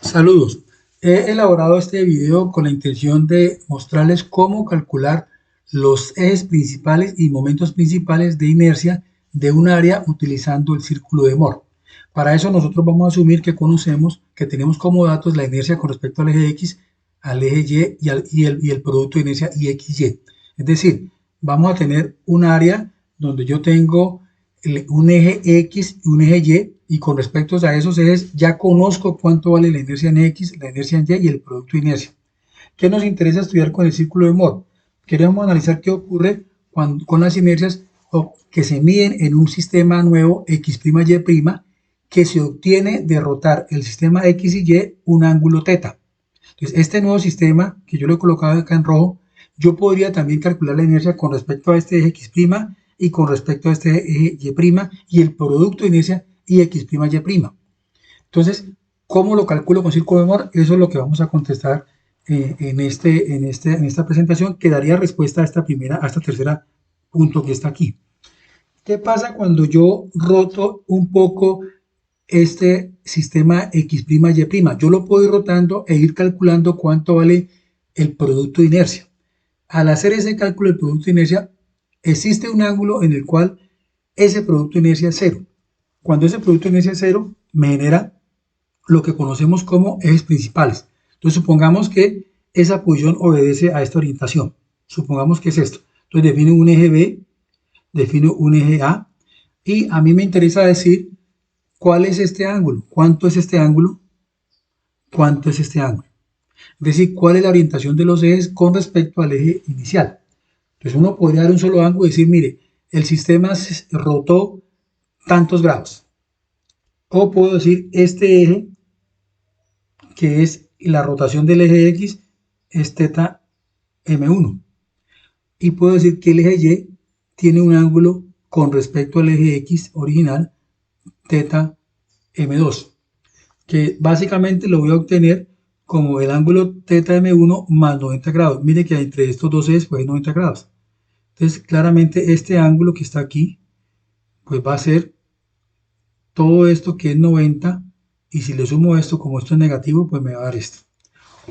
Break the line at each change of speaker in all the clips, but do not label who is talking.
Saludos. He elaborado este video con la intención de mostrarles cómo calcular los ejes principales y momentos principales de inercia de un área utilizando el círculo de Moore. Para eso nosotros vamos a asumir que conocemos, que tenemos como datos la inercia con respecto al eje X, al eje Y el producto de inercia IXY. Es decir, vamos a tener un área donde yo tengo un eje X y un eje Y con respecto a esos ejes ya conozco cuánto vale la inercia en X, la inercia en Y y el producto de inercia. ¿Qué nos interesa estudiar con el círculo de Moore? Queremos analizar qué ocurre con las inercias que se miden en un sistema nuevo X',Y', que se obtiene de rotar el sistema X y Y un ángulo θ. Entonces, este nuevo sistema, que yo lo he colocado acá en rojo, yo podría también calcular la inercia con respecto a este eje X' y con respecto a este eje Y' y el producto de inercia IX',Y'. Entonces, ¿cómo lo calculo con círculo de Moore? Eso es lo que vamos a contestar en esta presentación, que daría respuesta a esta tercera punto que está aquí. ¿Qué pasa cuando yo roto un poco este sistema X',Y'? Yo lo puedo ir rotando e ir calculando cuánto vale el producto de inercia. Al hacer ese cálculo del producto de inercia, existe un ángulo en el cual ese producto de inercia es cero. Cuando ese producto de inercia es cero, me genera lo que conocemos como ejes principales. Entonces, supongamos que esa posición obedece a esta orientación. Supongamos que es esto. Entonces, defino un eje B, defino un eje A, y a mí me interesa decir cuál es este ángulo, cuánto es este ángulo, cuánto es este ángulo. Es decir, cuál es la orientación de los ejes con respecto al eje inicial. Entonces, uno podría dar un solo ángulo y decir, mire, el sistema se rotó tantos grados. O puedo decir, este eje, que es la rotación del eje X, es θ M1. Y puedo decir que el eje Y tiene un ángulo con respecto al eje X original, θ M2, que básicamente lo voy a obtener como el ángulo θ M1 más 90 grados. Mire que entre estos dos ejes pues hay 90 grados. Entonces, claramente este ángulo que está aquí, pues va a ser todo esto que es 90, y si le sumo esto, como esto es negativo, pues me va a dar esto.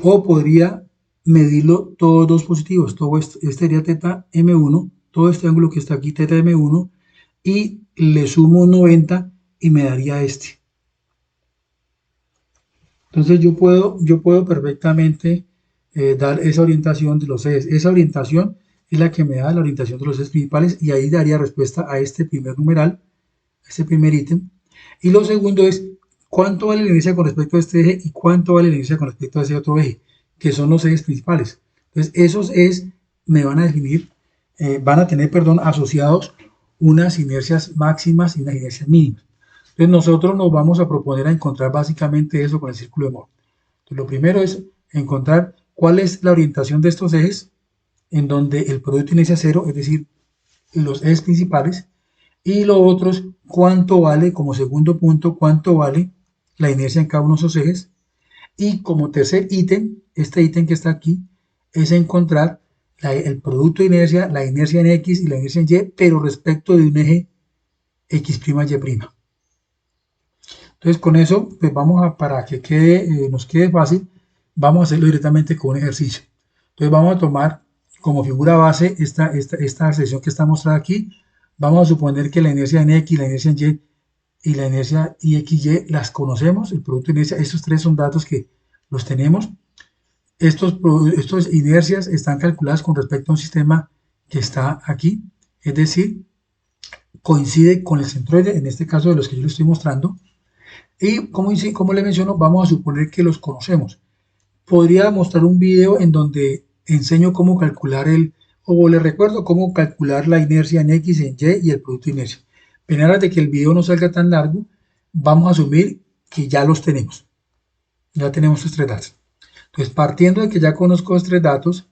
O podría medirlo todos dos positivos, todo esto, este sería θ M1, todo este ángulo que está aquí, θ M1, y le sumo 90 y me daría este. Entonces yo puedo perfectamente dar esa orientación de los ejes. Esa orientación es la que me da la orientación de los ejes principales, y ahí daría respuesta a este primer numeral, a este primer ítem. Y lo segundo es cuánto vale la inercia con respecto a este eje y cuánto vale la inercia con respecto a ese otro eje, que son los ejes principales. Entonces esos ejes me van a definir, van a tener, perdón, asociados unas inercias máximas y unas inercias mínimas. Entonces nosotros nos vamos a proponer a encontrar básicamente eso con el círculo de Moore. Entonces lo primero es encontrar cuál es la orientación de estos ejes, en donde el producto de inercia cero, es decir, los ejes principales, y lo otro es cuánto vale, como segundo punto, cuánto vale la inercia en cada uno de esos ejes. Y como tercer ítem, este ítem que está aquí, es encontrar el producto de inercia, la inercia en X y la inercia en Y, pero respecto de un eje X',Y'. Entonces con eso, pues vamos a, para que nos quede fácil, vamos a hacerlo directamente con un ejercicio. Entonces vamos a tomar como figura base esta sección que está mostrada aquí. Vamos a suponer que la inercia en X, la inercia en Y y la inercia IXY las conocemos, el producto de inercia. Estos tres son datos que los tenemos. Estas inercias están calculadas con respecto a un sistema que está aquí, es decir, coincide con el centroide, en este caso de los que yo les estoy mostrando. Y como le menciono, vamos a suponer que los conocemos. Podría mostrar un video en donde enseño cómo calcular o les recuerdo cómo calcular la inercia en X, en Y y el producto de inercia. Pero en aras de que el video no salga tan largo, vamos a asumir que ya los tenemos. Ya tenemos estos tres datos. Entonces, partiendo de que ya conozco estos tres datos,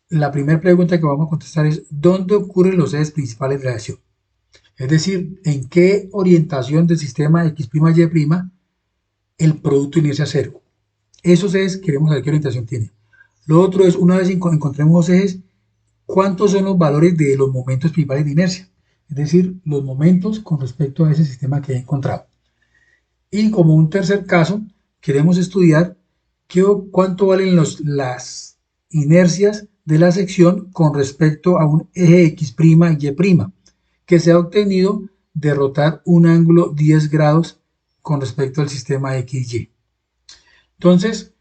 la primera pregunta que vamos a contestar es ¿dónde ocurren los ejes principales de la acción? Es decir, ¿en qué orientación del sistema X',Y' el producto de inercia cero? Esos ejes queremos saber qué orientación tiene. Lo otro es, una vez encontremos los ejes, ¿cuántos son los valores de los momentos principales de inercia? Es decir, los momentos con respecto a ese sistema que he encontrado. Y como un tercer caso, queremos estudiar cuánto valen las inercias de la sección con respecto a un eje X' y Y', que se ha obtenido de rotar un ángulo 10 grados con respecto al sistema XY. Entonces,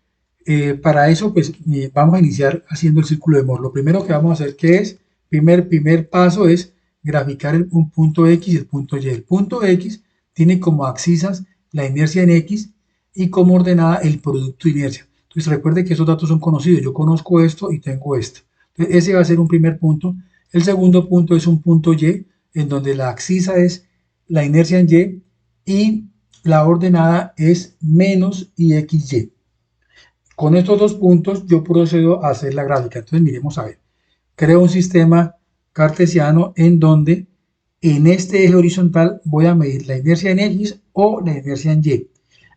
para eso, pues vamos a iniciar haciendo el círculo de Mohr. Lo primero que vamos a hacer, que es, primer paso es graficar un punto X y el punto Y. El punto X tiene como abscisas la inercia en X y como ordenada el producto de inercia. Entonces recuerde que esos datos son conocidos. Yo conozco esto y tengo esto. Entonces, ese va a ser un primer punto. El segundo punto es un punto Y, en donde la abscisa es la inercia en y la ordenada es menos IXY. Con estos dos puntos yo procedo a hacer la gráfica. Entonces miremos a ver. Creo un sistema cartesiano en donde en este eje horizontal voy a medir la inercia en X o la inercia en Y.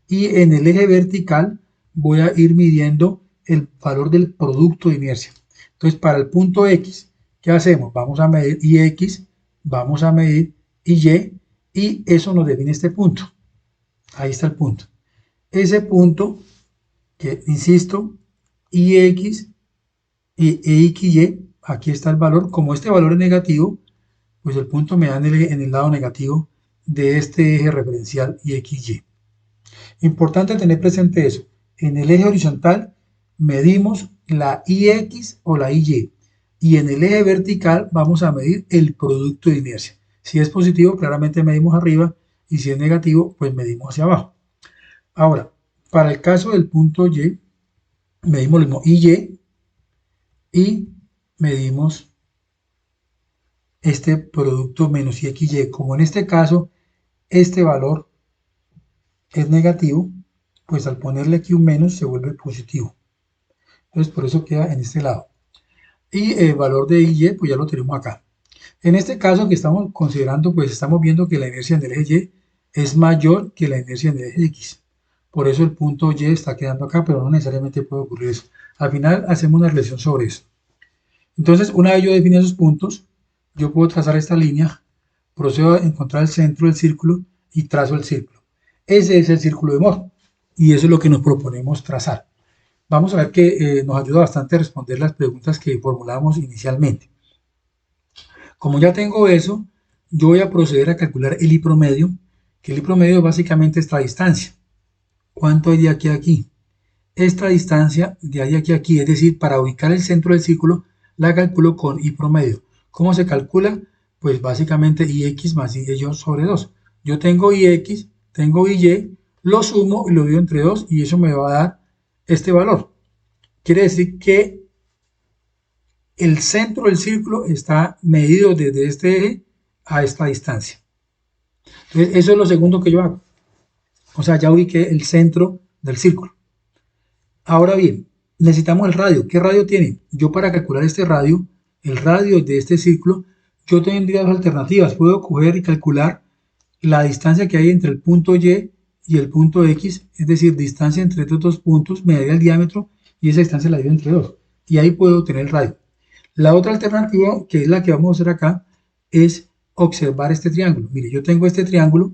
Y en el eje vertical voy a ir midiendo el valor del producto de inercia. Entonces para el punto X, ¿qué hacemos? Vamos a medir IX, vamos a medir IY y eso nos define este punto. Ahí está el punto. Ese punto que, insisto, IX y EXY, aquí está el valor. Como este valor es negativo, pues el punto me da en el lado negativo de este eje referencial IXY. Importante tener presente eso. En el eje horizontal medimos la IX o la IY. Y en el eje vertical vamos a medir el producto de inercia. Si es positivo, claramente medimos arriba. Y si es negativo, pues medimos hacia abajo. Ahora, para el caso del punto Y, medimos lo mismo IY y medimos este producto menos IXY. Como en este caso, este valor es negativo, pues al ponerle aquí un menos se vuelve positivo. Entonces por eso queda en este lado. Y el valor de IY, pues ya lo tenemos acá. En este caso que estamos considerando, pues estamos viendo que la inercia en el eje Y es mayor que la inercia en el eje X. Por eso el punto Y está quedando acá, pero no necesariamente puede ocurrir eso. Al final hacemos una reflexión sobre eso. Entonces, una vez yo defino esos puntos, yo puedo trazar esta línea, procedo a encontrar el centro del círculo y trazo el círculo. Ese es el círculo de Mohr y eso es lo que nos proponemos trazar. Vamos a ver que nos ayuda bastante a responder las preguntas que formulamos inicialmente. Como ya tengo eso, yo voy a proceder a calcular el I promedio, que el I promedio es básicamente esta distancia. ¿Cuánto hay de aquí a aquí? Esta distancia de ahí aquí a aquí, es decir, para ubicar el centro del círculo, la calculo con I promedio. ¿Cómo se calcula? Pues básicamente IX más IY sobre 2. Yo tengo IX, tengo IY, lo sumo y lo divido entre 2 y eso me va a dar este valor. Quiere decir que el centro del círculo está medido desde este eje a esta distancia. Entonces, eso es lo segundo que yo hago. O sea, ya ubiqué el centro del círculo. Ahora bien, necesitamos el radio. ¿Qué radio tiene? Yo para calcular este radio, el radio de este círculo, yo tendría dos alternativas. Puedo coger y calcular la distancia que hay entre el punto Y y el punto X, es decir, distancia entre estos dos puntos, me daría el diámetro y esa distancia la divido entre 2. Y ahí puedo obtener el radio. La otra alternativa, que es la que vamos a hacer acá, es observar este triángulo. Mire, yo tengo este triángulo.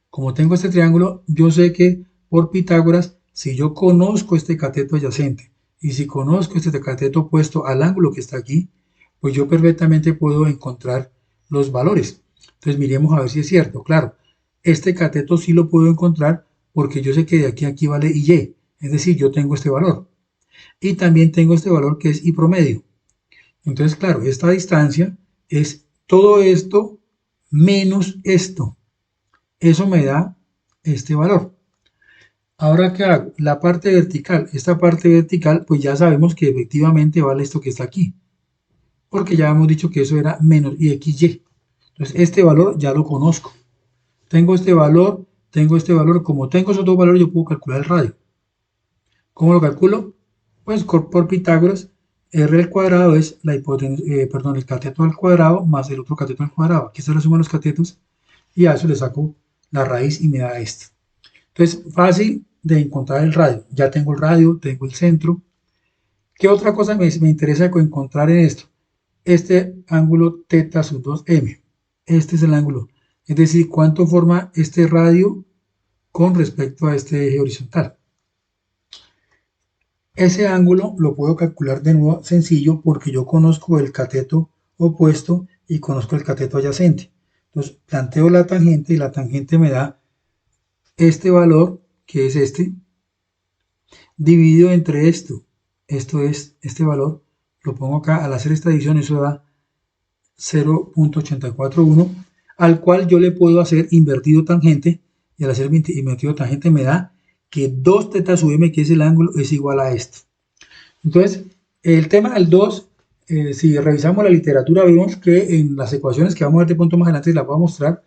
Como tengo este triángulo, yo sé que por Pitágoras, si yo conozco este cateto adyacente y si conozco este cateto opuesto al ángulo que está aquí, pues yo perfectamente puedo encontrar los valores. Entonces miremos a ver si es cierto. Claro, este cateto sí lo puedo encontrar porque yo sé que de aquí a aquí vale IY. Es decir, yo tengo este valor. Y también tengo este valor que es I promedio. Entonces, claro, esta distancia es todo esto menos esto. Eso me da este valor. Ahora, ¿qué hago? La parte vertical. Esta parte vertical, pues ya sabemos que efectivamente vale esto que está aquí. Porque ya hemos dicho que eso era menos IXY. Entonces, este valor ya lo conozco. Tengo este valor, tengo este valor. Como tengo esos dos valores, yo puedo calcular el radio. ¿Cómo lo calculo? Pues por Pitágoras, R al cuadrado es la hipotenusa, el cateto al cuadrado más el otro cateto al cuadrado. Aquí se le suman los catetos y a eso le saco la raíz y me da esto. Entonces, fácil de encontrar el radio. Ya tengo el radio, tengo el centro. ¿Qué otra cosa me interesa encontrar en esto? Este ángulo θ sub 2m. Este es el ángulo. Es decir, cuánto forma este radio con respecto a este eje horizontal. Ese ángulo lo puedo calcular de nuevo sencillo porque yo conozco el cateto opuesto y conozco el cateto adyacente. Entonces planteo la tangente y la tangente me da este valor, que es este, dividido entre esto. Esto es este valor. Lo pongo acá. Al hacer esta división, eso da 0.841, al cual yo le puedo hacer invertido tangente, y al hacer invertido tangente me da que 2 teta sub m, que es el ángulo, es igual a esto. Entonces, el tema del 2, si revisamos la literatura, vemos que en las ecuaciones que vamos a ver de pronto más adelante, las voy a mostrar,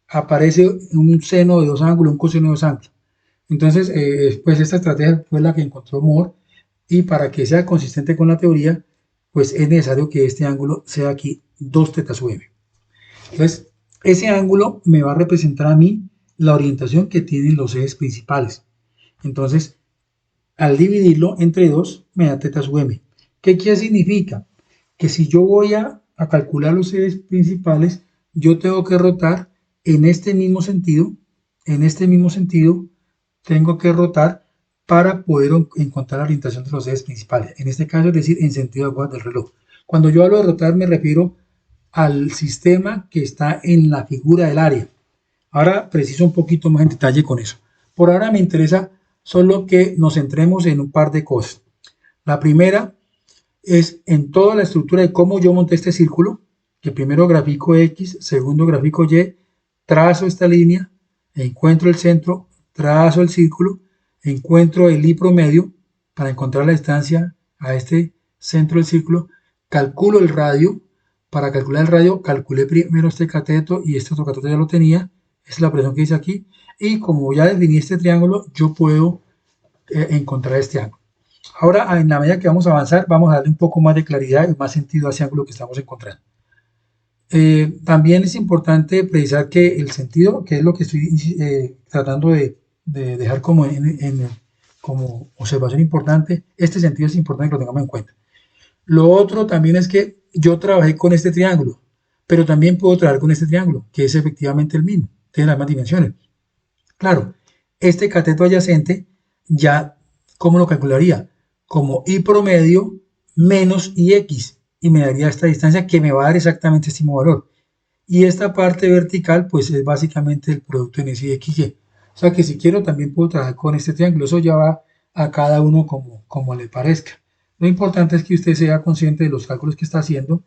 aparece un seno de dos ángulos, un coseno de dos ángulos. Entonces, pues esta estrategia fue la que encontró Moore, y para que sea consistente con la teoría, pues es necesario que este ángulo sea aquí 2 teta sub m. Entonces, ese ángulo me va a representar a mí la orientación que tienen los ejes principales. Entonces, al dividirlo entre 2, me da teta sub m. ¿Qué significa? Que si yo voy a calcular los ejes principales, yo tengo que rotar en este mismo sentido, tengo que rotar para poder encontrar la orientación de los ejes principales. En este caso, es decir, en sentido de agujas del reloj. Cuando yo hablo de rotar, me refiero al sistema que está en la figura del área. Ahora preciso un poquito más en detalle con eso. Por ahora me interesa solo que nos centremos en un par de cosas. La primera es en toda la estructura de cómo yo monté este círculo, que primero grafico X, segundo grafico Y, trazo esta línea, encuentro el centro, trazo el círculo, encuentro el I promedio para encontrar la distancia a este centro del círculo, calculo el radio. Para calcular el radio, calculé primero este cateto y este otro cateto ya lo tenía. Esa es la presión que dice aquí. Y como ya definí este triángulo, yo puedo encontrar este ángulo. Ahora, en la medida que vamos a avanzar, vamos a darle un poco más de claridad y más sentido a ese ángulo que estamos encontrando. También es importante precisar que el sentido, que es lo que estoy tratando de dejar como observación importante, este sentido es importante que lo tengamos en cuenta. Lo otro también es que yo trabajé con este triángulo, pero también puedo trabajar con este triángulo, que es efectivamente el mismo, tiene las mismas dimensiones. Claro, este cateto adyacente, ya, ¿cómo lo calcularía? Como I promedio menos IX, y me daría esta distancia que me va a dar exactamente este mismo valor. Y esta parte vertical, pues es básicamente el producto en ese y XY. O sea que si quiero también puedo trabajar con este triángulo. Eso ya va a cada uno como le parezca. Lo importante es que usted sea consciente de los cálculos que está haciendo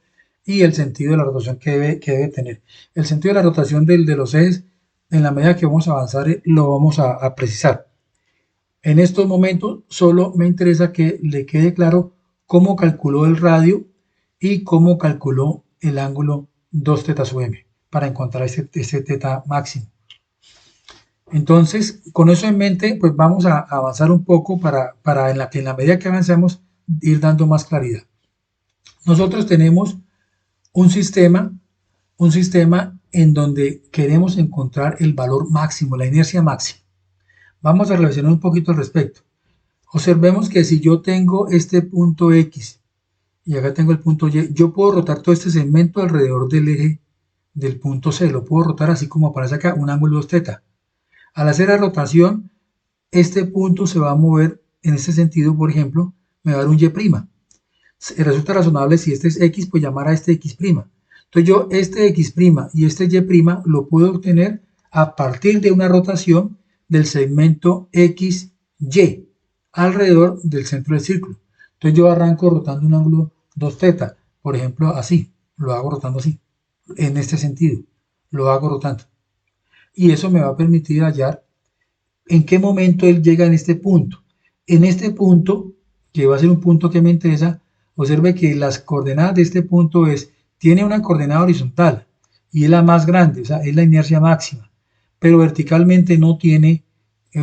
y el sentido de la rotación que debe tener. El sentido de la rotación de los ejes, en la medida que vamos a avanzar, lo vamos a precisar. En estos momentos solo me interesa que le quede claro cómo calculó el radio y cómo calculó el ángulo 2 teta sub m para encontrar este teta máximo. Entonces, con eso en mente, pues vamos a avanzar un poco para en la medida que avancemos ir dando más claridad. Nosotros tenemos un sistema en donde queremos encontrar el valor máximo, la inercia máxima. Vamos a reflexionar un poquito al respecto. Observemos que si yo tengo este punto X y acá tengo el punto Y, yo puedo rotar todo este segmento alrededor del eje del punto C. Lo puedo rotar así como aparece acá, un ángulo 2 teta. Al hacer la rotación, este punto se va a mover en este sentido, por ejemplo, me va a dar un Y'. Resulta razonable si este es X, pues llamar a este X'. Entonces yo este X' y este Y' lo puedo obtener a partir de una rotación del segmento XY alrededor del centro del círculo. Entonces yo arranco rotando un ángulo 2 teta, por ejemplo así, lo hago rotando así, en este sentido, lo hago rotando. Y eso me va a permitir hallar en qué momento él llega en este punto. En este punto, que va a ser un punto que me interesa, observe que las coordenadas de este punto tiene una coordenada horizontal y es la más grande, o sea, es la inercia máxima, pero verticalmente no tiene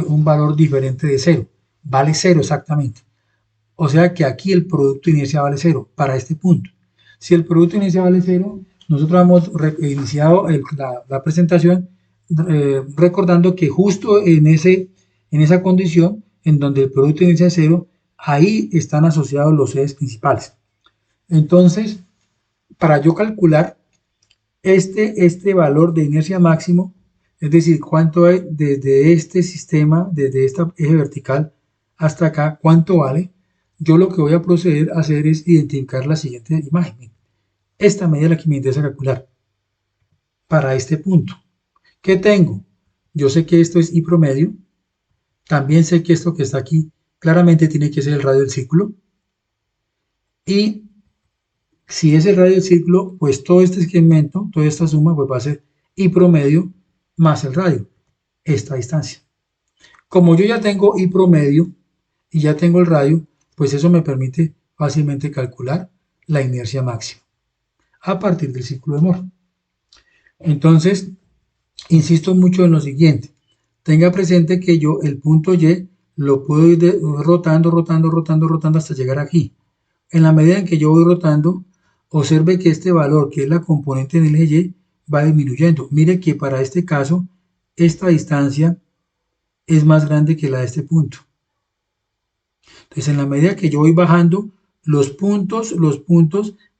un valor diferente de 0, vale 0 exactamente. O sea que aquí el producto de inercia vale 0 para este punto. Si el producto de inercia vale 0, nosotros hemos iniciado la presentación recordando que justo en esa condición en donde el producto de inercia es 0, ahí están asociados los ejes principales. Entonces, para yo calcular este valor de inercia máximo, es decir, cuánto hay desde este sistema, desde este eje vertical hasta acá, cuánto vale, yo lo que voy a proceder a hacer es identificar la siguiente imagen. Esta medida es la que me interesa calcular para este punto. ¿Qué tengo? Yo sé que esto es I promedio. También sé que esto que está aquí claramente tiene que ser el radio del círculo. Y si es el radio del círculo, pues todo este segmento, toda esta suma, pues va a ser I promedio más el radio, esta distancia. Como yo ya tengo I promedio y ya tengo el radio, pues eso me permite fácilmente calcular la inercia máxima a partir del círculo de Moore. Entonces, insisto mucho en lo siguiente. Tenga presente que yo el punto Y lo puedo ir rotando, rotando, rotando, rotando hasta llegar aquí. En la medida en que yo voy rotando, observe que este valor, que es la componente del eje Y, va disminuyendo. Mire que para este caso, esta distancia es más grande que la de este punto. Entonces, en la medida que yo voy bajando los puntos,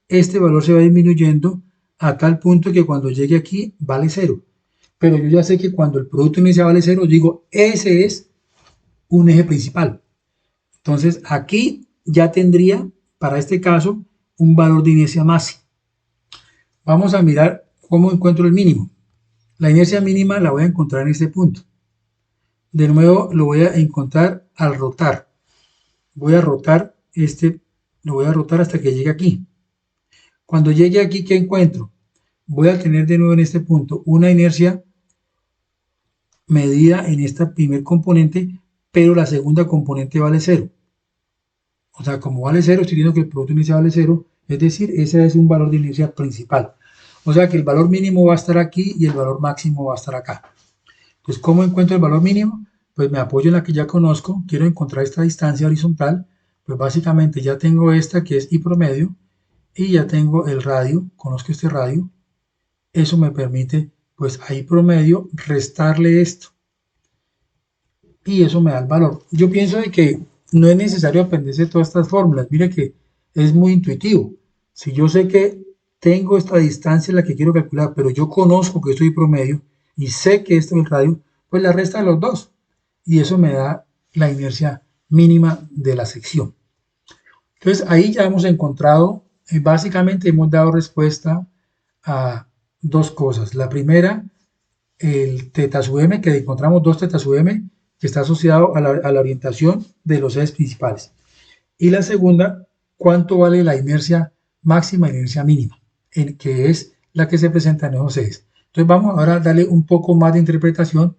este valor se va disminuyendo a tal punto que cuando llegue aquí vale 0. Pero yo ya sé que cuando el producto inicial vale 0, digo, ese es un eje principal. Entonces, aquí ya tendría, para este caso, un valor de inercia máxima. Vamos a mirar cómo encuentro el mínimo. La inercia mínima la voy a encontrar en este punto. De nuevo, lo voy a encontrar al rotar. Voy a rotar lo voy a rotar hasta que llegue aquí. Cuando llegue aquí, ¿qué encuentro? Voy a tener de nuevo en este punto una inercia medida en esta primer componente, pero la segunda componente vale 0. O sea, como vale 0, estoy viendo que el producto inicial vale 0, es decir, ese es un valor de inercia principal. O sea que el valor mínimo va a estar aquí y el valor máximo va a estar acá. Entonces, ¿cómo encuentro el valor mínimo? Pues me apoyo en la que ya conozco, quiero encontrar esta distancia horizontal, pues básicamente ya tengo esta que es I promedio y ya tengo el radio, conozco este radio, eso me permite pues a I promedio restarle esto y eso me da el valor. Yo pienso de que no es necesario aprenderse todas estas fórmulas, mire que es muy intuitivo. Si yo sé que tengo esta distancia en la que quiero calcular, pero yo conozco que esto es I promedio y sé que esto es el radio, pues la resta de los dos y eso me da la inercia mínima de la sección. Entonces ahí ya hemos encontrado, básicamente hemos dado respuesta a dos cosas. La primera, el teta sub m, que encontramos 2 teta sub m, que está asociado a la orientación de los ejes principales. Y la segunda, cuánto vale la inercia máxima y la inercia mínima, que es la que se presenta en esos ejes. Entonces vamos ahora a darle un poco más de interpretación.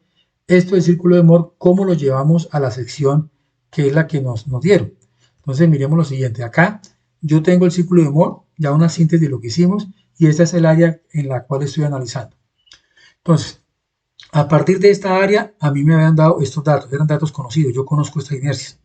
Esto del círculo de Moore, ¿cómo lo llevamos a la sección que es la que nos dieron? Entonces miremos lo siguiente. Acá yo tengo el círculo de Moore, ya una síntesis de lo que hicimos, y esta es el área en la cual estoy analizando. Entonces, a partir de esta área, a mí me habían dado estos datos, eran datos conocidos, yo conozco esta inercia.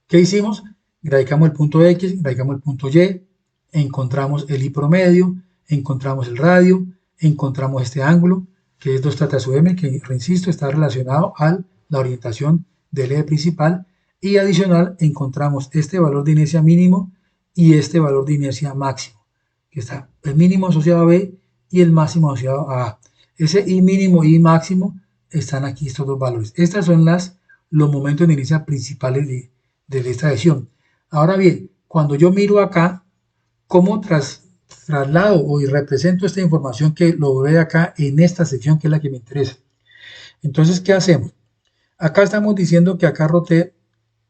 ¿Qué hicimos? Graficamos el punto X, graficamos el punto Y, encontramos el I promedio, encontramos el radio, encontramos este ángulo, que es 2 teta sub m, que, reinsisto, está relacionado a la orientación del eje principal, y adicional encontramos este valor de inercia mínimo y este valor de inercia máximo, que está el mínimo asociado a B y el máximo asociado a A. Ese I mínimo y I máximo están aquí estos dos valores. Estas son los momentos de inercia principales de esta sección. Ahora bien, cuando yo miro acá, ¿cómo traslado o represento esta información que logré acá en esta sección que es la que me interesa? Entonces, ¿qué hacemos? Acá estamos diciendo que acá roté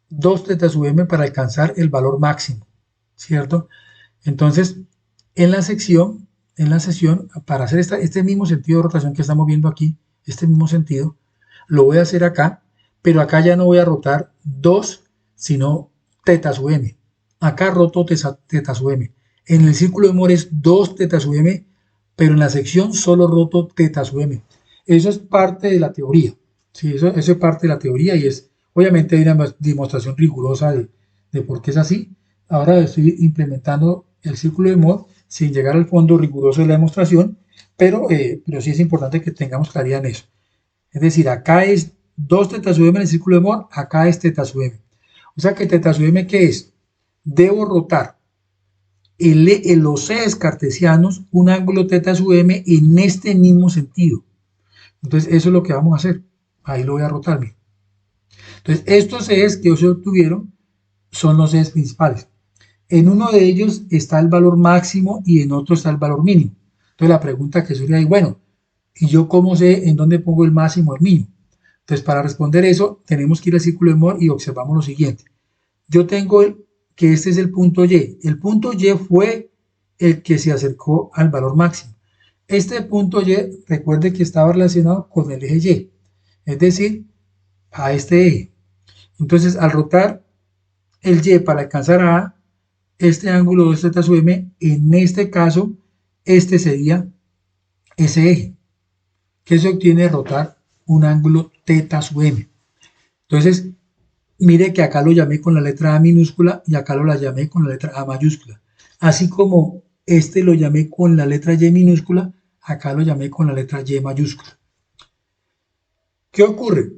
2 teta sub m para alcanzar el valor máximo, ¿cierto? Entonces, en la sesión, para hacer este mismo sentido de rotación que estamos viendo aquí, este mismo sentido, lo voy a hacer acá, pero acá ya no voy a rotar 2, sino teta sub m. Acá roto teta sub m. En el círculo de Moore es 2 teta sub m, pero en la sección solo roto teta sub m. Eso es parte de la teoría. Sí, eso es parte de la teoría y es, obviamente hay una demostración rigurosa de por qué es así. Ahora estoy implementando el círculo de Moore sin llegar al fondo riguroso de la demostración, pero sí es importante que tengamos claridad en eso. Es decir, acá es 2 teta sub m en el círculo de Moore, acá es teta sub m. O sea que teta sub m, ¿qué es? Debo rotar en los ejes cartesianos un ángulo teta sub m en este mismo sentido. Entonces eso es lo que vamos a hacer. Ahí lo voy a rotar. Entonces estos ejes que se obtuvieron son los ejes principales. En uno de ellos está el valor máximo y en otro está el valor mínimo. Entonces la pregunta que surge ahí, bueno, ¿y yo cómo sé en dónde pongo el máximo o el mínimo? Entonces para responder eso tenemos que ir al círculo de Moore y observamos lo siguiente. Yo tengo que este es el punto Y. El punto Y fue el que se acercó al valor máximo. Este punto Y, recuerde que estaba relacionado con el eje Y, es decir, a este eje. Entonces, al rotar el Y para alcanzar a A, este ángulo 2 teta sub m, en este caso, este sería ese eje, que se obtiene de rotar un ángulo teta sub m. Entonces, mire que acá lo llamé con la letra A minúscula y acá lo llamé con la letra A mayúscula. Así como este lo llamé con la letra Y minúscula, acá lo llamé con la letra Y mayúscula. ¿Qué ocurre?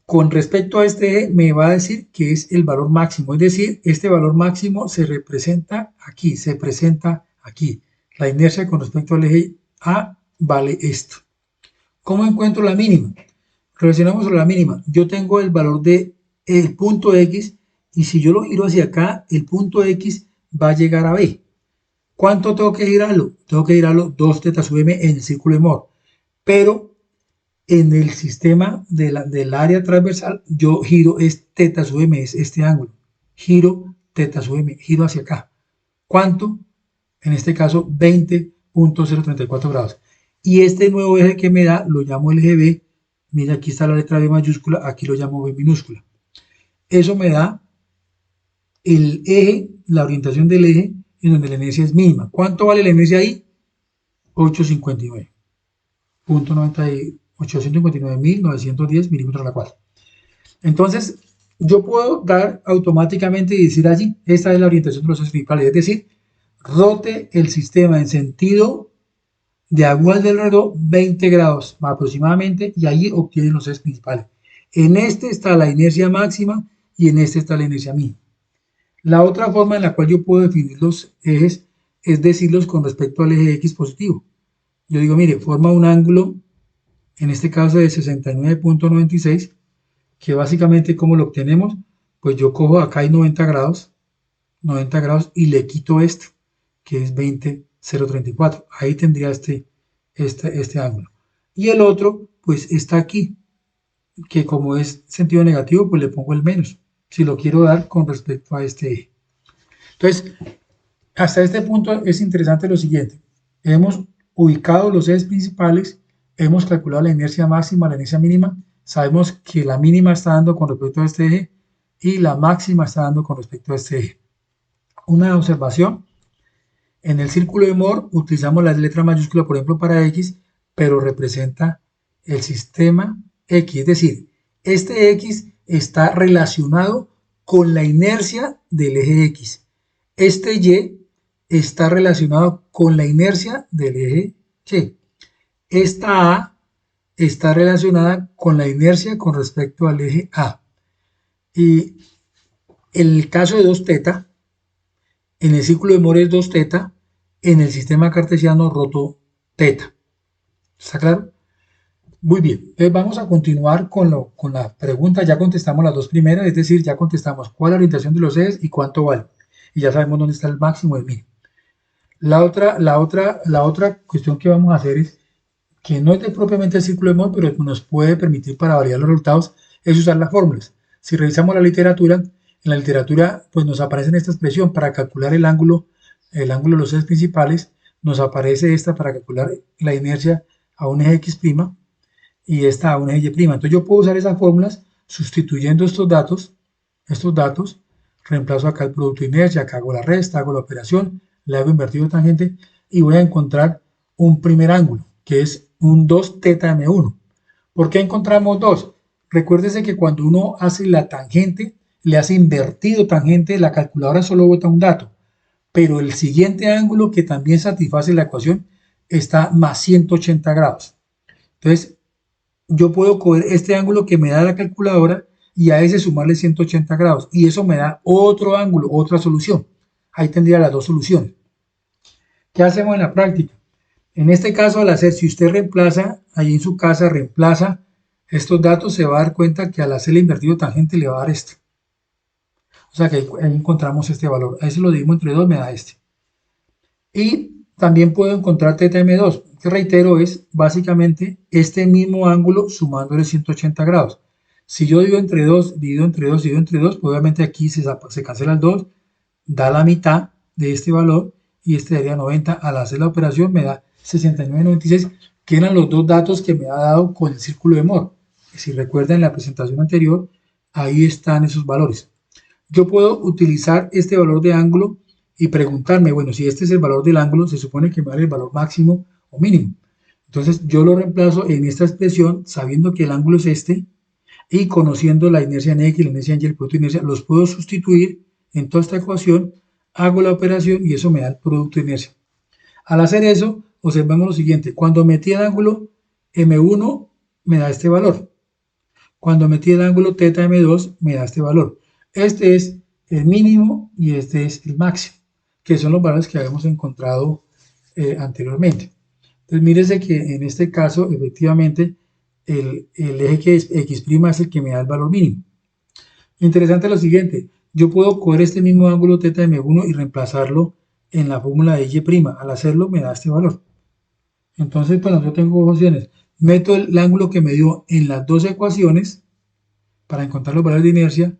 Con respecto a este eje me va a decir que es el valor máximo, es decir, este valor máximo se representa aquí, se presenta aquí. La inercia con respecto al eje A vale esto. ¿Cómo encuentro la mínima? Relacionamos sobre la mínima. Yo tengo el valor de el punto X y si yo lo giro hacia acá, el punto X va a llegar a B. ¿Cuánto tengo que girarlo? Tengo que girarlo 2 teta sub m en el círculo de Moore. Pero en el sistema del área transversal, yo giro es teta sub m, es este ángulo. Giro teta sub m, giro hacia acá. ¿Cuánto? En este caso, 20.034 grados. Y este nuevo eje que me da, lo llamo el eje B. Mira, aquí está la letra B mayúscula, aquí lo llamo B minúscula. Eso me da el eje, la orientación del eje, en donde la inercia es mínima. ¿Cuánto vale la inercia ahí? 859.910 milímetros a la cuadra. Entonces, yo puedo dar automáticamente y decir allí, esta es la orientación de los ejes principales, es decir, rote el sistema en sentido diagonal del reloj 20 grados aproximadamente y ahí obtienen los ejes principales. En este está la inercia máxima y en este está la inercia mínima. La otra forma en la cual yo puedo definir los ejes es decirlos con respecto al eje X positivo. Yo digo, mire, forma un ángulo, en este caso de 69.96, que básicamente, ¿cómo lo obtenemos? Pues yo cojo, acá hay 90 grados y le quito esto, que es 20.034. Ahí tendría este ángulo. Y el otro, pues está aquí, que como es sentido negativo, pues le pongo el menos, si lo quiero dar con respecto a este eje. Entonces, hasta este punto es interesante lo siguiente. Hemos ubicado los ejes principales, hemos calculado la inercia máxima, la inercia mínima, sabemos que la mínima está dando con respecto a este eje y la máxima está dando con respecto a este eje. Una observación, en el círculo de Moore utilizamos la letra mayúscula, por ejemplo, para X, pero representa el sistema X, es decir, este X está relacionado con la inercia del eje X. Este Y está relacionado con la inercia del eje Y. Esta A está relacionada con la inercia con respecto al eje A. Y el caso de 2 teta, en el círculo de Moore es 2 teta, en el sistema cartesiano roto teta. ¿Está claro? Muy bien, entonces vamos a continuar con la pregunta. Ya contestamos las dos primeras, es decir, ya contestamos cuál es la orientación de los ejes y cuánto vale. Y ya sabemos dónde está el máximo y el mínimo. La otra cuestión que vamos a hacer es, que no es de propiamente el círculo de Moore, pero nos puede permitir para variar los resultados, es usar las fórmulas. Si revisamos la literatura, en la literatura pues nos aparece esta expresión para calcular el ángulo de los ejes principales, nos aparece esta para calcular la inercia a un eje X' y esta a un eje Y'. Entonces yo puedo usar esas fórmulas sustituyendo estos datos, reemplazo acá el producto de inercia, acá hago la resta, hago la operación, le hago invertido de tangente y voy a encontrar un primer ángulo, que es un 2 teta M1. ¿Por qué encontramos 2? Recuérdese que cuando uno hace la tangente, le hace invertido tangente, la calculadora solo bota un dato, pero el siguiente ángulo que también satisface la ecuación está más 180 grados. Entonces, yo puedo coger este ángulo que me da la calculadora y a ese sumarle 180 grados y eso me da otro ángulo, otra solución. Ahí tendría las dos soluciones. ¿Qué hacemos en la práctica? En este caso, al hacer, si usted reemplaza, allí en su casa reemplaza estos datos, se va a dar cuenta que al hacer el invertido tangente le va a dar esto. O sea que ahí encontramos este valor. Ahí se lo dividimos entre 2, me da este. Y también puedo encontrar θ m2, que reitero es básicamente este mismo ángulo sumándole 180 grados. Si yo divido entre 2, divido entre 2, divido entre 2, pues obviamente aquí se cancela el 2, da la mitad de este valor y este daría 90. Al hacer la operación me da 69,96, que eran los dos datos que me ha dado con el círculo de Moore. Si recuerdan en la presentación anterior, ahí están esos valores. Yo puedo utilizar este valor de ángulo y preguntarme, bueno, si este es el valor del ángulo, se supone que me vale el valor máximo o mínimo. Entonces yo lo reemplazo en esta expresión sabiendo que el ángulo es este y conociendo la inercia en X, la inercia en Y, el producto de inercia, los puedo sustituir en toda esta ecuación, hago la operación y eso me da el producto de inercia. Al hacer eso, observamos lo siguiente, cuando metí el ángulo M1 me da este valor, cuando metí el ángulo θm2 me da este valor. Este es el mínimo y este es el máximo, que son los valores que habíamos encontrado anteriormente. Entonces, mírese que en este caso, efectivamente, el eje que es X' es el que me da el valor mínimo. Interesante lo siguiente, yo puedo coger este mismo ángulo θm1 y reemplazarlo en la fórmula de Y'. Al hacerlo me da este valor. Entonces, bueno, yo tengo dos opciones. Meto el ángulo que me dio en las dos ecuaciones para encontrar los valores de inercia,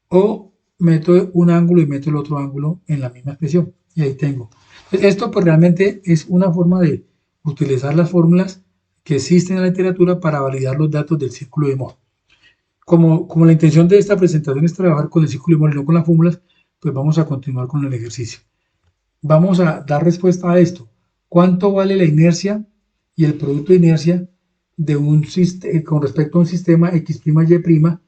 o meto un ángulo y meto el otro ángulo en la misma expresión. Y ahí tengo. Esto pues realmente es una forma de utilizar las fórmulas que existen en la literatura para validar los datos del círculo de Moore. Como la intención de esta presentación es trabajar con el círculo de Moore y no con las fórmulas, pues vamos a continuar con el ejercicio. Vamos a dar respuesta a esto. ¿Cuánto vale la inercia y el producto de inercia de un con respecto a un sistema X', Y'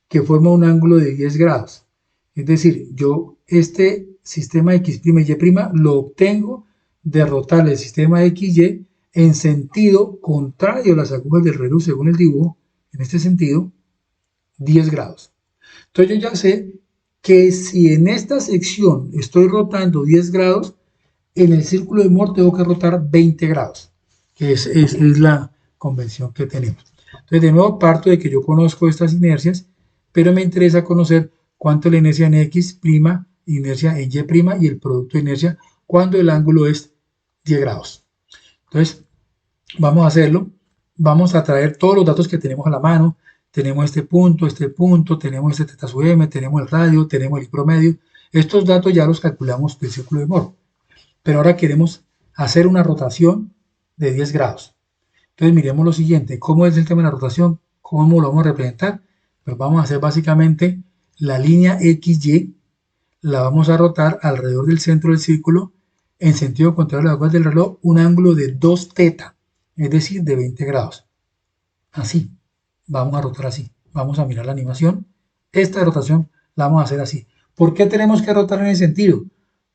que forma un ángulo de 10 grados? Es decir, yo este sistema X', Y' lo obtengo de rotar el sistema XY en sentido contrario a las agujas del reloj según el dibujo, en este sentido, 10 grados. Entonces yo ya sé que si en esta sección estoy rotando 10 grados, en el círculo de Moore tengo que rotar 20 grados, que es la convención que tenemos. Entonces, de nuevo, parto de que yo conozco estas inercias, pero me interesa conocer cuánto es la inercia en X', inercia en Y' y el producto de inercia cuando el ángulo es 10 grados. Entonces, vamos a hacerlo. Vamos a traer todos los datos que tenemos a la mano. Tenemos este punto, tenemos este θ sub m, tenemos el radio, tenemos el promedio. Estos datos ya los calculamos del círculo de Moore. Pero ahora queremos hacer una rotación de 10 grados. Entonces miremos lo siguiente, ¿cómo es el tema de la rotación? ¿Cómo lo vamos a representar? Pues vamos a hacer básicamente la línea XY, la vamos a rotar alrededor del centro del círculo en sentido contrario a las agujas del reloj, un ángulo de 2θ, es decir, de 20 grados. Así, vamos a rotar así. Vamos a mirar la animación. Esta rotación la vamos a hacer así. ¿Por qué tenemos que rotar en ese sentido?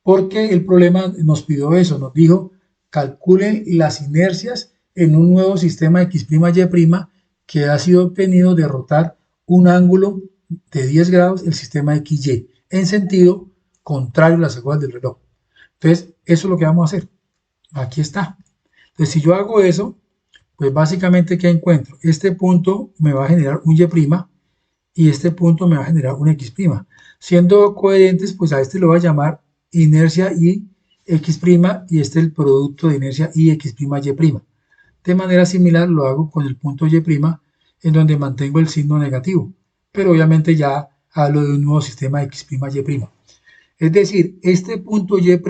Porque el problema nos pidió eso, nos dijo, calculen las inercias en un nuevo sistema X', Y' que ha sido obtenido de rotar un ángulo de 10 grados el sistema XY en sentido contrario a las agujas del reloj. Entonces, eso es lo que vamos a hacer. Aquí está. Entonces, si yo hago eso, pues básicamente, ¿qué encuentro? Este punto me va a generar un Y' y este punto me va a generar un X'. Siendo coherentes, pues a este lo voy a llamar inercia y X' y este es el producto de inercia y X', Y'. De manera similar lo hago con el punto Y', en donde mantengo el signo negativo, pero obviamente ya hablo de un nuevo sistema X', Y'. Es decir, este punto Y'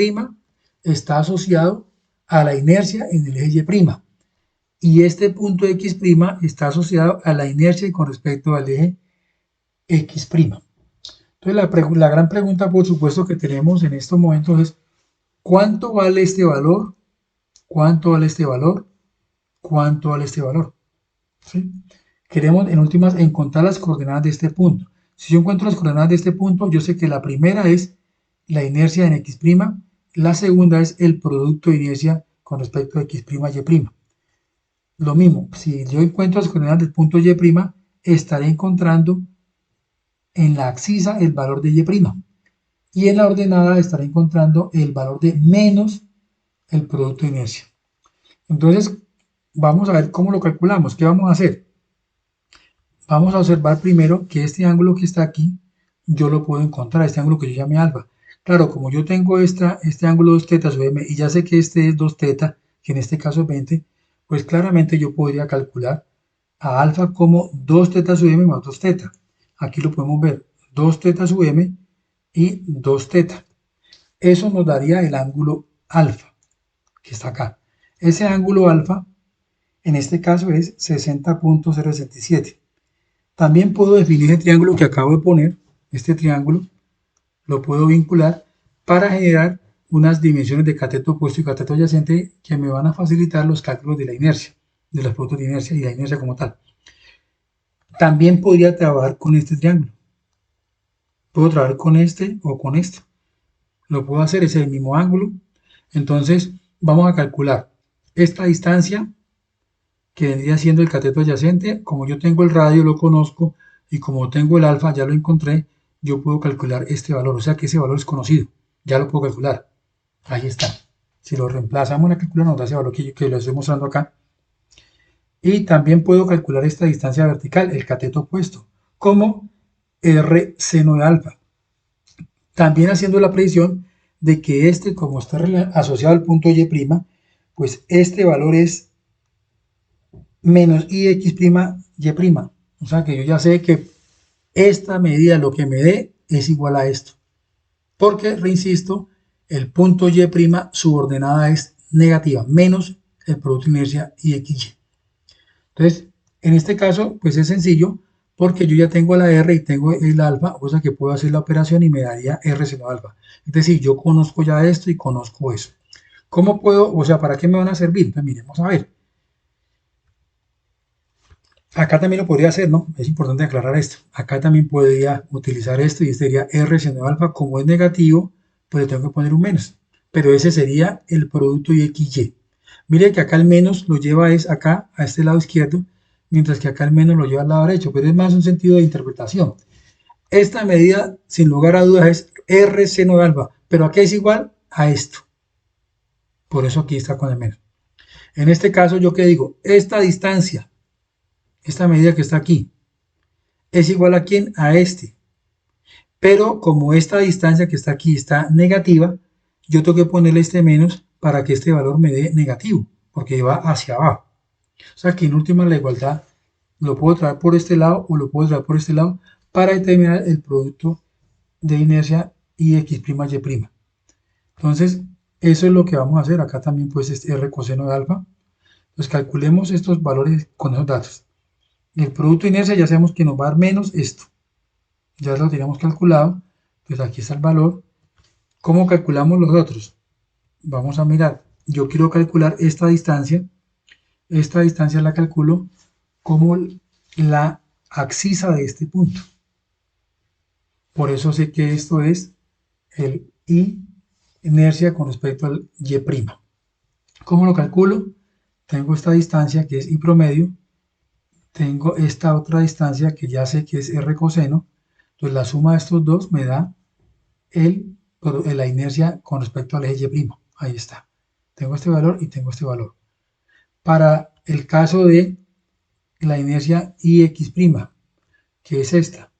está asociado a la inercia en el eje Y', y este punto X' está asociado a la inercia con respecto al eje X'. Entonces la gran pregunta, por supuesto, que tenemos en estos momentos es ¿cuánto vale este valor? ¿Cuánto vale este valor? ¿Cuánto vale este valor? ¿Sí? Queremos en últimas encontrar las coordenadas de este punto. Si yo encuentro las coordenadas de este punto, yo sé que la primera es la inercia en X', la segunda es el producto de inercia con respecto a X', Y'. Lo mismo, si yo encuentro las coordenadas del punto Y', estaré encontrando en la abscisa el valor de Y'. Y en la ordenada estaré encontrando el valor de menos el producto de inercia. Entonces, vamos a ver cómo lo calculamos. ¿Qué vamos a hacer? Vamos a observar primero que este ángulo que está aquí yo lo puedo encontrar, este ángulo que yo llamé alfa. Claro, como yo tengo este ángulo 2 teta sobre m y ya sé que este es 2 teta, que en este caso es 20, pues claramente yo podría calcular a alfa como 2 teta sub m más 2 teta. Aquí lo podemos ver, 2 teta sub m y 2 teta. Eso nos daría el ángulo alfa, que está acá. Ese ángulo alfa, en este caso es 60.067. También puedo definir el triángulo que acabo de poner, este triángulo, lo puedo vincular para generar unas dimensiones de cateto opuesto y cateto adyacente que me van a facilitar los cálculos de la inercia, de los productos de inercia y la inercia como tal. También podría trabajar con este triángulo. Puedo trabajar con este o con este. Lo puedo hacer, es el mismo ángulo. Entonces, vamos a calcular esta distancia que vendría siendo el cateto adyacente. Como yo tengo el radio, lo conozco, y como tengo el alfa, ya lo encontré, yo puedo calcular este valor. O sea que ese valor es conocido. Ya lo puedo calcular. Ahí está. Si lo reemplazamos en la calculadora, nos da ese valor que lo estoy mostrando acá. Y también puedo calcular esta distancia vertical, el cateto opuesto, como R seno de alfa. También haciendo la predicción de que este, como está asociado al punto Y', pues este valor es menos IX', Y'. O sea que yo ya sé que esta medida, lo que me dé, es igual a esto. Porque, reinsisto, el punto Y', su ordenada es negativa, menos el producto de inercia IXY. Entonces, en este caso, pues es sencillo, porque yo ya tengo la R y tengo el alfa, o sea que puedo hacer la operación y me daría R seno alfa. Es decir, yo conozco ya esto y conozco eso. ¿Cómo puedo, o sea, para qué me van a servir? Pues miremos a ver. Acá también lo podría hacer, ¿no? Es importante aclarar esto. Acá también podría utilizar esto y este sería R seno alfa. Como es negativo, pues le tengo que poner un menos. Pero ese sería el producto YXY. Mire que acá el menos lo lleva es acá, a este lado izquierdo, mientras que acá el menos lo lleva al lado derecho. Pero es más un sentido de interpretación. Esta medida, sin lugar a dudas, es R seno de alfa. Pero aquí es igual a esto. Por eso aquí está con el menos. En este caso, ¿yo qué digo? Esta distancia, esta medida que está aquí, es igual a quién? A este. Pero como esta distancia que está aquí está negativa, yo tengo que ponerle este menos para que este valor me dé negativo, porque va hacia abajo. O sea que en última la igualdad lo puedo traer por este lado o lo puedo traer por este lado para determinar el producto de inercia IX'Y'. Entonces, eso es lo que vamos a hacer. Acá también pues este R coseno de alfa. Pues calculemos estos valores con esos datos. El producto de inercia ya sabemos que nos va a dar menos esto. Ya lo teníamos calculado, pues aquí está el valor. ¿Cómo calculamos los otros? Vamos a mirar, yo quiero calcular esta distancia la calculo como la abscisa de este punto. Por eso sé que esto es el I inercia con respecto al Y'. ¿Cómo lo calculo? Tengo esta distancia que es I promedio, tengo esta otra distancia que ya sé que es R coseno, entonces la suma de estos dos me da la inercia con respecto al eje Y'. Ahí está. Tengo este valor y tengo este valor. Para el caso de la inercia IX', que es esta,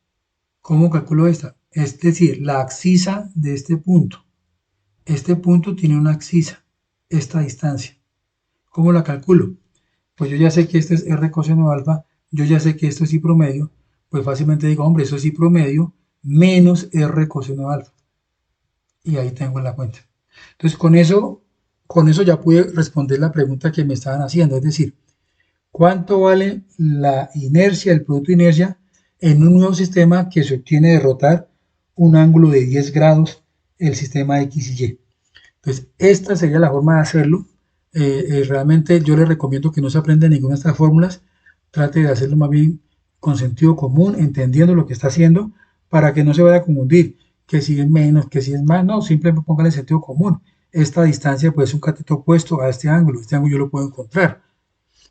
¿cómo calculo esta? Es decir, la abscisa de este punto. Este punto tiene una abscisa, esta distancia. ¿Cómo la calculo? Pues yo ya sé que este es R coseno alfa, yo ya sé que esto es I promedio, pues fácilmente digo, hombre, eso es I promedio menos R coseno alfa. Y ahí tengo la cuenta. Entonces, con eso ya pude responder la pregunta que me estaban haciendo, es decir, ¿cuánto vale la inercia, el producto de inercia en un nuevo sistema que se obtiene de rotar un ángulo de 10 grados el sistema X y Y? Pues esta sería la forma de hacerlo. Realmente yo les recomiendo que no se aprenda ninguna de estas fórmulas, trate de hacerlo más bien con sentido común, entendiendo lo que está haciendo, para que no se vaya a confundir, que si es menos, que si es más, no, simplemente póngale sentido común. Esta distancia puede ser un cateto opuesto a este ángulo yo lo puedo encontrar,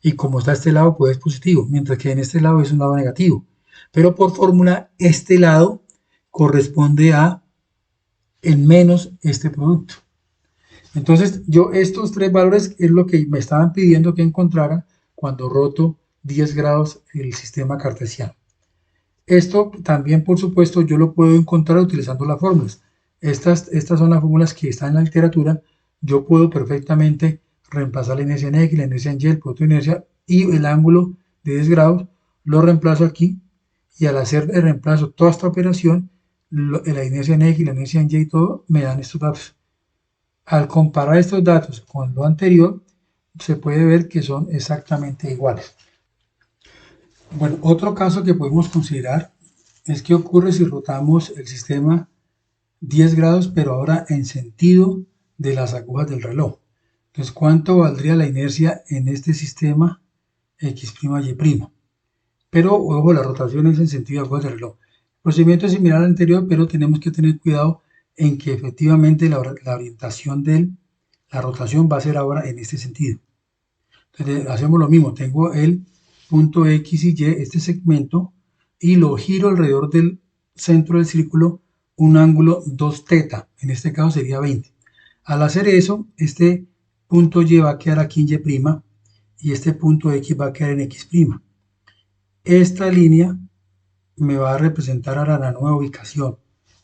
y como está este lado, pues es positivo, mientras que en este lado es un lado negativo. Pero por fórmula, este lado corresponde a el menos este producto. Entonces, yo estos tres valores es lo que me estaban pidiendo que encontrara cuando roto 10 grados el sistema cartesiano. Esto también, por supuesto, yo lo puedo encontrar utilizando las fórmulas. Estas son las fórmulas que están en la literatura. Yo puedo perfectamente reemplazar la inercia en X, la inercia en Y, el producto de inercia y el ángulo de 10 grados. Lo reemplazo aquí y al hacer el reemplazo, toda esta operación, la inercia en X, la inercia en Y y todo, me dan estos datos. Al comparar estos datos con lo anterior, se puede ver que son exactamente iguales. Bueno, otro caso que podemos considerar es qué ocurre si rotamos el sistema 10 grados, pero ahora en sentido de las agujas del reloj. Entonces, ¿cuánto valdría la inercia en este sistema X''Y'? Pero, ojo, la rotación es en sentido de agujas del reloj. El procedimiento es similar al anterior, pero tenemos que tener cuidado en que efectivamente la orientación de la rotación va a ser ahora en este sentido. Entonces, hacemos lo mismo. Tengo el punto X y Y, este segmento, y lo giro alrededor del centro del círculo un ángulo 2 teta, en este caso sería 20. Al hacer eso, este punto Y va a quedar aquí en Y' y este punto X va a quedar en X'. Esta línea me va a representar ahora la nueva ubicación,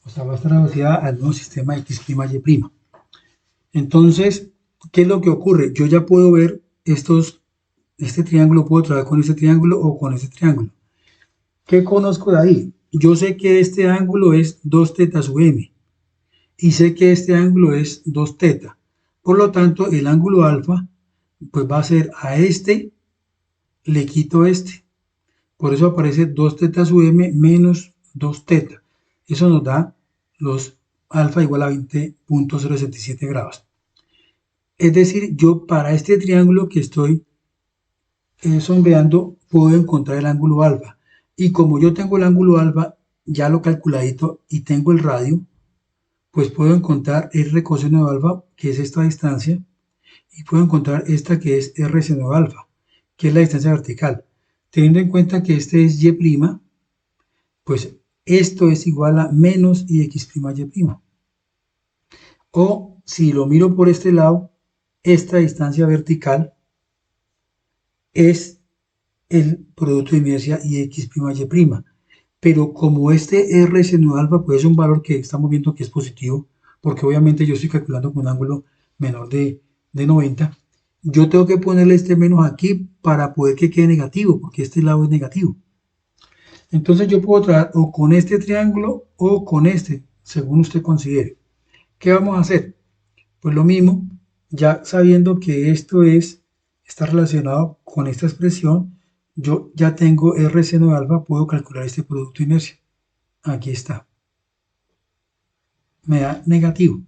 o sea, va a estar asociada al nuevo sistema X''Y'. Entonces, ¿qué es lo que ocurre? Yo ya puedo ver este triángulo, puedo trabajar con este triángulo o con este triángulo. ¿Qué conozco de ahí? Yo sé que este ángulo es 2 teta sub m y sé que este ángulo es 2 teta. Por lo tanto, el ángulo alfa pues va a ser a este, le quito este. Por eso aparece 2 teta sub m menos 2 teta. Eso nos da los alfa igual a 20.067 grados. Es decir, yo para este triángulo que estoy sondeando puedo encontrar el ángulo alfa. Y como yo tengo el ángulo alfa ya lo calculadito y tengo el radio, pues puedo encontrar R coseno de alfa, que es esta distancia, y puedo encontrar esta que es R seno de alfa, que es la distancia vertical. Teniendo en cuenta que este es Y', pues esto es igual a menos Ix''Y'. O si lo miro por este lado, esta distancia vertical es el producto de inercia Ix''Y'. Pero como este R seno de alfa pues es un valor que estamos viendo que es positivo, porque obviamente yo estoy calculando con un ángulo menor de 90, yo tengo que ponerle este menos aquí para poder que quede negativo, porque este lado es negativo. Entonces yo puedo trabajar o con este triángulo o con este, según usted considere. ¿Qué vamos a hacer? Pues lo mismo, ya sabiendo que está relacionado con esta expresión, yo ya tengo R seno de alfa, puedo calcular este producto de inercia. Aquí está. Me da negativo.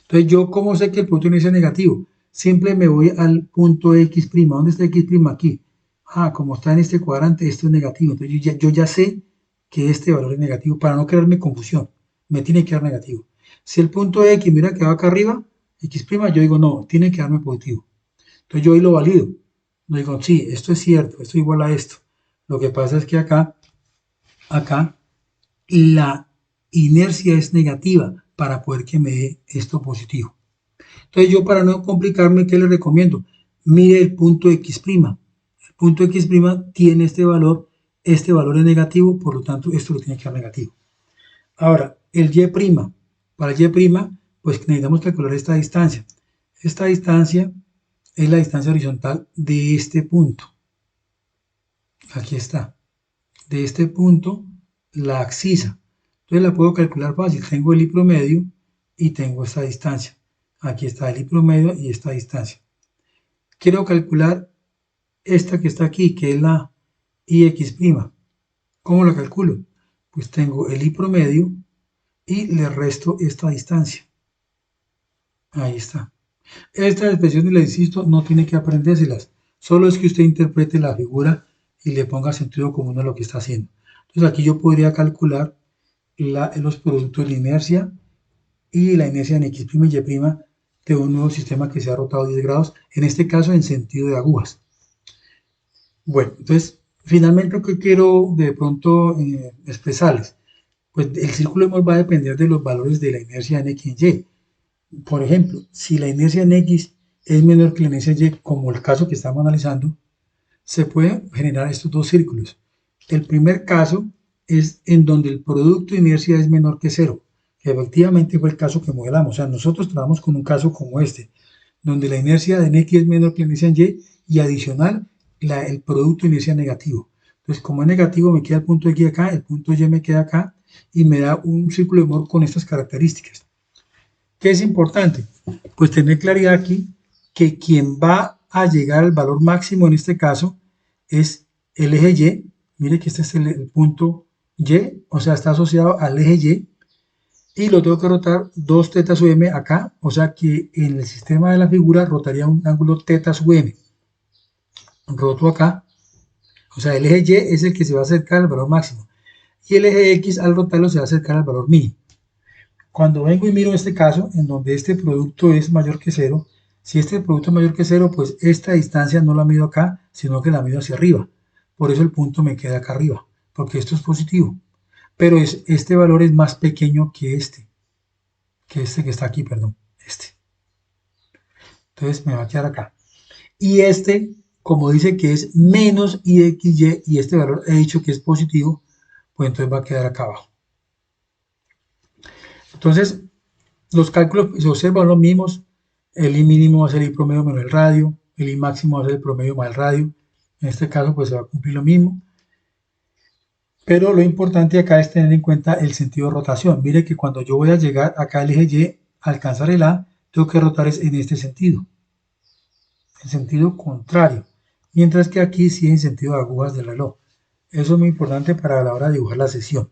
Entonces, ¿yo cómo sé que el producto de inercia es negativo? Siempre me voy al punto X'. ¿Dónde está X'? Aquí. Como está en este cuadrante, esto es negativo. Entonces, yo ya sé que este valor es negativo para no crearme confusión. Me tiene que dar negativo. Si el punto X, mira que va acá arriba, X', yo digo, no, tiene que darme positivo. Entonces, yo ahí lo valido. Yo digo, sí, esto es cierto, esto es igual a esto. Lo que pasa es que acá, la inercia es negativa para poder que me dé esto positivo. Entonces yo para no complicarme, ¿qué le recomiendo? Mire el punto X'. El punto X' tiene este valor es negativo, por lo tanto esto lo tiene que dar negativo. Ahora, el Y', para el Y', pues necesitamos calcular esta distancia. Esta distancia es la distancia horizontal de este punto. Aquí está. De este punto, la abscisa. Entonces la puedo calcular fácil. Tengo el I promedio y tengo esta distancia. Aquí está el I promedio y esta distancia. Quiero calcular esta que está aquí, que es la Ix'. ¿Cómo la calculo? Pues tengo el I promedio y le resto esta distancia. Ahí está. Estas expresiones, le insisto, no tiene que aprendérselas. Solo es que usted interprete la figura y le ponga sentido común a lo que está haciendo. Entonces aquí yo podría calcular los productos de la inercia y la inercia en X' y Y' de un nuevo sistema que se ha rotado 10 grados, en este caso en sentido de agujas. Bueno, entonces, finalmente lo que quiero de pronto expresarles, pues el círculo de Moore va a depender de los valores de la inercia en X y Y. Por ejemplo, si la inercia en X es menor que la inercia en Y, como el caso que estamos analizando, se pueden generar estos dos círculos. El primer caso es en donde el producto de inercia es menor que cero, que efectivamente fue el caso que modelamos. O sea, nosotros trabajamos con un caso como este, donde la inercia en X es menor que la inercia en Y adicional el producto de inercia negativo. Entonces, como es negativo, me queda el punto X acá, el punto Y me queda acá y me da un círculo de Mohr con estas características. ¿Qué es importante? Pues tener claridad aquí que quien va a llegar al valor máximo en este caso es el eje Y. Mire que este es el punto Y, o sea, está asociado al eje Y. Y lo tengo que rotar 2 teta sub m acá, o sea que en el sistema de la figura rotaría un ángulo teta sub m. Roto acá, o sea, el eje Y es el que se va a acercar al valor máximo. Y el eje X al rotarlo se va a acercar al valor mínimo. Cuando vengo y miro este caso, en donde este producto es mayor que cero, si este producto es mayor que cero, pues esta distancia no la mido acá, sino que la mido hacia arriba. Por eso el punto me queda acá arriba, porque esto es positivo. Pero este valor es más pequeño que este que está aquí, perdón, este. Entonces me va a quedar acá. Y este, como dice que es menos IXY y este valor he dicho que es positivo, pues entonces va a quedar acá abajo. Entonces, los cálculos se observan los mismos. El I mínimo va a ser el I promedio menos el radio, el I máximo va a ser el promedio más el radio. En este caso, pues se va a cumplir lo mismo. Pero lo importante acá es tener en cuenta el sentido de rotación. Mire que cuando yo voy a llegar acá al eje Y, alcanzar el A, tengo que rotar en este sentido, en sentido contrario. Mientras que aquí sí en sentido de agujas del reloj. Eso es muy importante para la hora de dibujar la sección.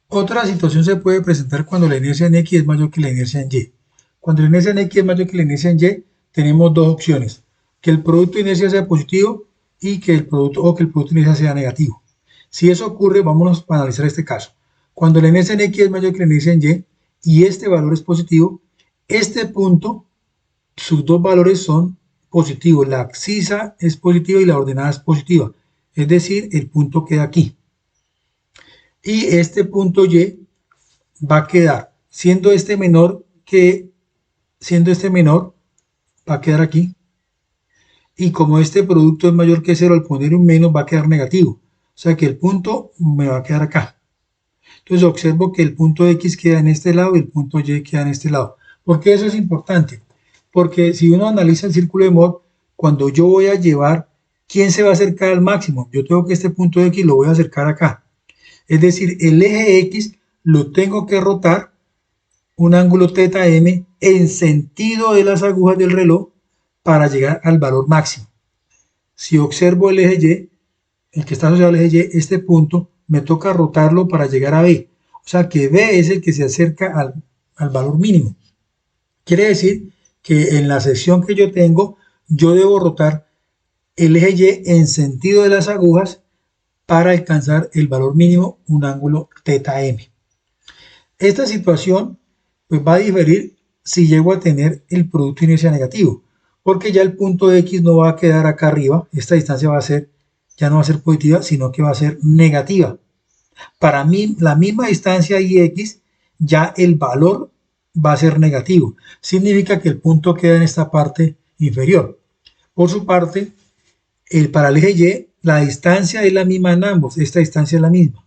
Otra situación se puede presentar cuando la inercia en X es mayor que la inercia en Y. Cuando la inercia en X es mayor que la inercia en Y, tenemos dos opciones. Que el producto de inercia sea positivo y que el producto de inercia sea negativo. Si eso ocurre, vámonos a analizar este caso. Cuando la inercia en X es mayor que la inercia en Y y este valor es positivo, este punto, sus dos valores son positivos. La abscisa es positiva y la ordenada es positiva. Es decir, el punto queda aquí. Y este punto Y va a quedar, siendo este menor, va a quedar aquí. Y como este producto es mayor que 0, al poner un menos va a quedar negativo. O sea que el punto me va a quedar acá. Entonces observo que el punto X queda en este lado y el punto Y queda en este lado. ¿Por qué eso es importante? Porque si uno analiza el círculo de Mohr, cuando yo voy a llevar, ¿quién se va a acercar al máximo? Yo tengo que este punto X lo voy a acercar acá. Es decir, el eje X lo tengo que rotar un ángulo teta m en sentido de las agujas del reloj para llegar al valor máximo. Si observo el eje Y, el que está asociado al eje Y, este punto me toca rotarlo para llegar a B. O sea que B es el que se acerca al valor mínimo. Quiere decir que en la sección que yo tengo, yo debo rotar el eje Y en sentido de las agujas para alcanzar el valor mínimo, un ángulo teta m. Esta situación pues va a diferir si llego a tener el producto de inercia negativo, porque ya el punto X no va a quedar acá arriba, esta distancia ya no va a ser positiva, sino que va a ser negativa. Para mí, la misma distancia IX, ya el valor va a ser negativo. Significa que el punto queda en esta parte inferior. Por su parte, para el eje Y, la distancia es la misma en ambos, esta distancia es la misma.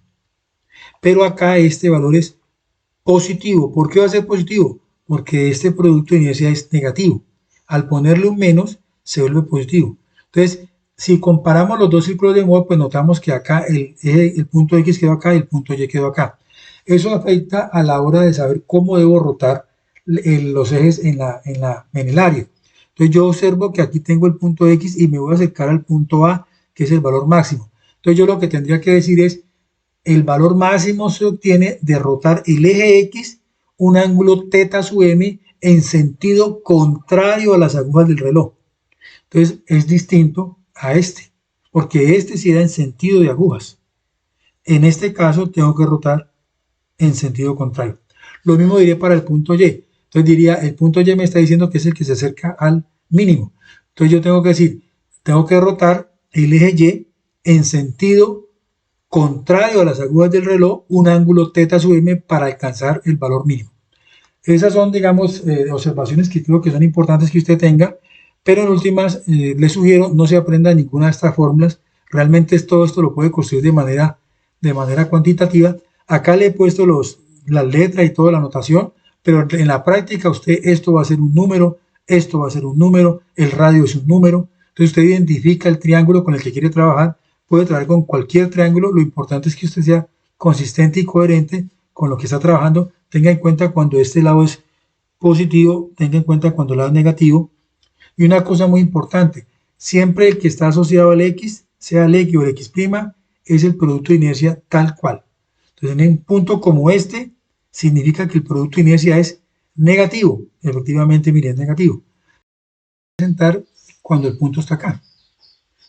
Pero acá este valor es positivo. ¿Por qué va a ser positivo? Porque este producto de inercia es negativo. Al ponerle un menos, se vuelve positivo. Entonces, si comparamos los dos círculos de Mohr, pues notamos que acá el punto X quedó acá y el punto Y quedó acá. Eso afecta a la hora de saber cómo debo rotar los ejes en el área. Entonces yo observo que aquí tengo el punto X y me voy a acercar al punto A, que es el valor máximo. Entonces yo lo que tendría que decir es, el valor máximo se obtiene de rotar el eje X un ángulo teta sub m en sentido contrario a las agujas del reloj. Entonces es distinto a este, porque este sí da en sentido de agujas. En este caso tengo que rotar en sentido contrario. Lo mismo diría para el punto Y. Entonces diría, el punto Y me está diciendo que es el que se acerca al mínimo. Entonces yo tengo que decir, tengo que rotar el eje Y en sentido contrario a las agujas del reloj, un ángulo teta sub m para alcanzar el valor mínimo. Esas son, digamos, observaciones que creo que son importantes que usted tenga, pero en últimas les sugiero no se aprenda ninguna de estas fórmulas, Realmente todo esto lo puede construir de manera cuantitativa. Acá le he puesto las letras y toda la notación, pero en la práctica esto va a ser un número, esto va a ser un número, el radio es un número. Entonces usted identifica el triángulo con el que quiere trabajar, puede trabajar con cualquier triángulo, lo importante es que usted sea consistente y coherente con lo que está trabajando. Tenga en cuenta cuando este lado es positivo, tenga en cuenta cuando el lado es negativo. Y una cosa muy importante, siempre el que está asociado al X, sea el X o el X', es el producto de inercia tal cual. Entonces, en un punto como este, significa que el producto de inercia es negativo. Efectivamente, mire, es negativo. Presentar cuando el punto está acá.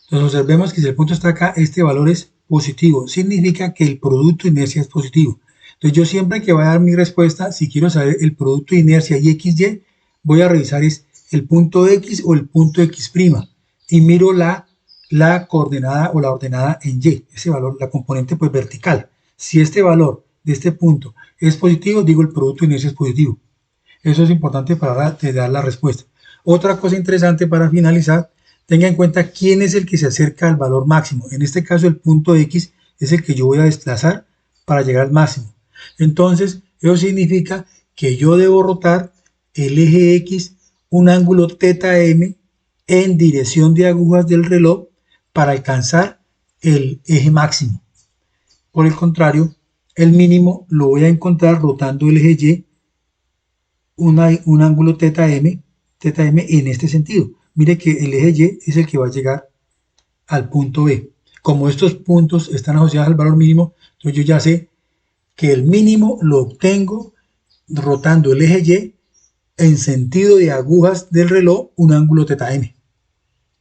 Entonces, observemos que si el punto está acá, este valor es positivo. Significa que el producto de inercia es positivo. Entonces, yo siempre que voy a dar mi respuesta, si quiero saber el producto de inercia y XY, voy a revisar el punto X o el punto X' y miro la coordenada o la ordenada en Y, ese valor, la componente pues vertical. Si este valor de este punto es positivo, digo el producto de inercia es positivo. Eso es importante para dar la respuesta. Otra cosa interesante para finalizar, tenga en cuenta quién es el que se acerca al valor máximo. En este caso el punto X es el que yo voy a desplazar para llegar al máximo. Entonces, eso significa que yo debo rotar el eje X un ángulo θm en dirección de agujas del reloj para alcanzar el eje máximo. Por el contrario, el mínimo lo voy a encontrar rotando el eje Y un ángulo θm en este sentido. Mire que el eje Y es el que va a llegar al punto B. Como estos puntos están asociados al valor mínimo, entonces yo ya sé que el mínimo lo obtengo rotando el eje Y en sentido de agujas del reloj un ángulo θm.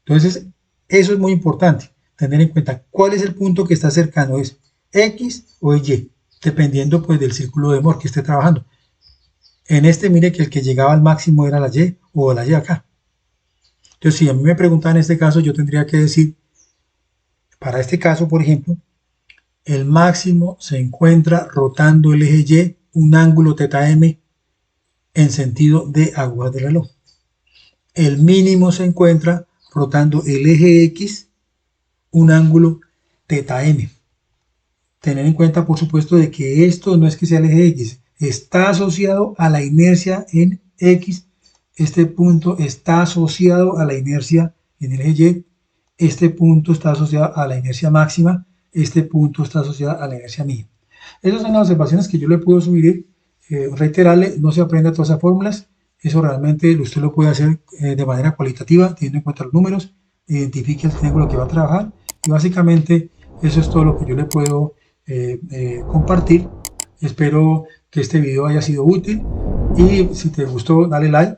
Entonces, eso es muy importante, tener en cuenta cuál es el punto que está cercano, es X o Y, dependiendo pues del círculo de Moore que esté trabajando. En este, mire que el que llegaba al máximo era la Y o la Y acá. Entonces, si a mí me preguntan en este caso, yo tendría que decir, para este caso, por ejemplo, el máximo se encuentra rotando el eje Y un ángulo θm en sentido de agujas del reloj. El mínimo se encuentra rotando el eje X un ángulo θm. Tener en cuenta, por supuesto, de que esto no es que sea el eje X, está asociado a la inercia en X. Este punto está asociado a la inercia en el eje Y. Este punto está asociado a la inercia máxima. Este punto está asociado a la inercia mínima. Esas son las observaciones que yo le puedo subir. Reiterarle, no se aprenda todas esas fórmulas. Eso realmente usted lo puede hacer de manera cualitativa, teniendo en cuenta los números, identifique el triángulo que va a trabajar y básicamente eso es todo lo que yo le puedo compartir. Espero que este video haya sido útil y si te gustó dale like,